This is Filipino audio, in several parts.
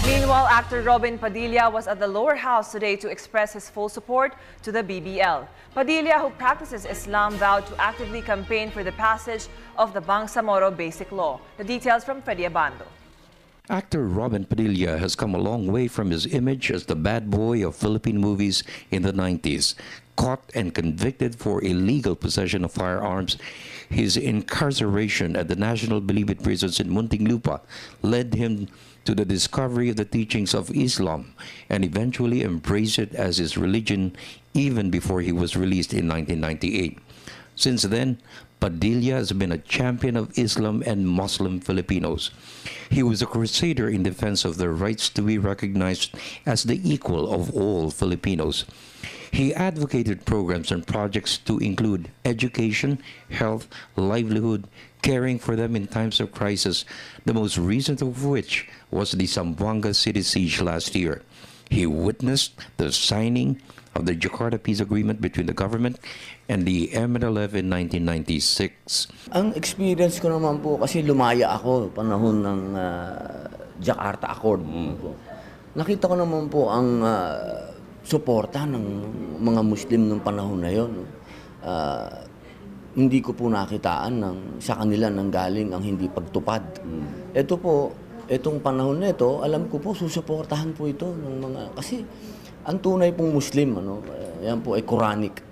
Meanwhile, actor Robin Padilla was at the lower house today to express his full support to the BBL. Padilla, who practices Islam, vowed to actively campaign for the passage of the Bangsamoro Basic Law. The details from Freddy Abando. Actor Robin Padilla has come a long way from his image as the bad boy of Philippine movies in the 90s. Caught and convicted for illegal possession of firearms, his incarceration at the National Bilibid prisons in Muntinlupa led him to the discovery of the teachings of Islam and eventually embraced it as his religion even before he was released in 1998. Since then, Padilla has been a champion of Islam and Muslim Filipinos. He was a crusader in defense of their rights to be recognized as the equal of all Filipinos. He advocated programs and projects to include education, health, livelihood, caring for them in times of crisis, the most recent of which was the Zamboanga city siege last year. He witnessed the signing of the Jakarta Peace Agreement between the government and the MNLF in 1996. Ang experience ko naman po, kasi lumaya ako panahon ng Jakarta Accord. Nakita ko naman po ang suporta ng mga Muslim nung panahon na yon. Hindi ko po nakitaan sa kanila nang galing ang hindi pagtupad. Ito po, itong panahon na ito, alam ko po, susuportahan po ito ng mga, kasi ang tunay pong Muslim, yan po ay Quranic.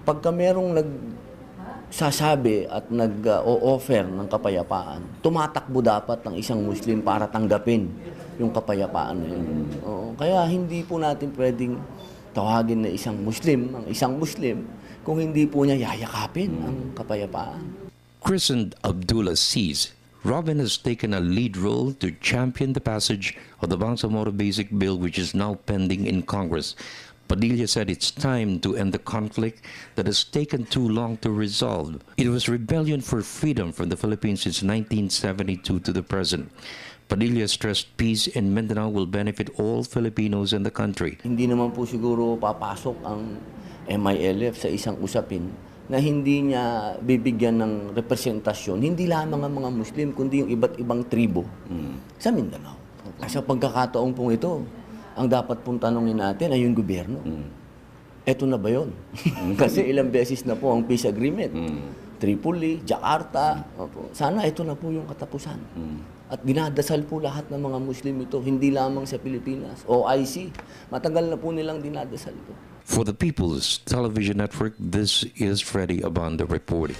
Pagka merong nagsasabi at nag-o-offer ng kapayapaan, tumatakbo dapat ng isang Muslim para tanggapin yung kapayapaan na yun. Kaya hindi po natin pwedeng tawagin na isang Muslim kung hindi po niya yayakapin ang kapayapaan. Christened Abdullah Aziz, Robin has taken a lead role to champion the passage of the Bangsamoro Basic Bill, which is now pending in Congress. Padilla said it's time to end the conflict that has taken too long to resolve. It was rebellion for freedom from the Philippines since 1972 to the present. Padilla stressed peace in Mindanao will benefit all Filipinos in the country. Hindi naman po siguro papasok ang MILF sa isang usapin na hindi niya bibigyan ng representasyon, hindi lamang ang mga Muslim, kundi yung iba't ibang tribo sa Mindanao. Sa pagkakataon pong ito, ang dapat pong tanongin natin ay yung gobyerno. Eto na ba yun? Kasi ilang beses na po ang peace agreement. Tripoli, Jakarta. Sana ito na po yung katapusan. At dinadasal po lahat ng mga Muslim ito, hindi lamang sa Pilipinas. OIC, matagal na po nilang dinadasal ito. For the People's Television Network, this is Freddy Abando reporting.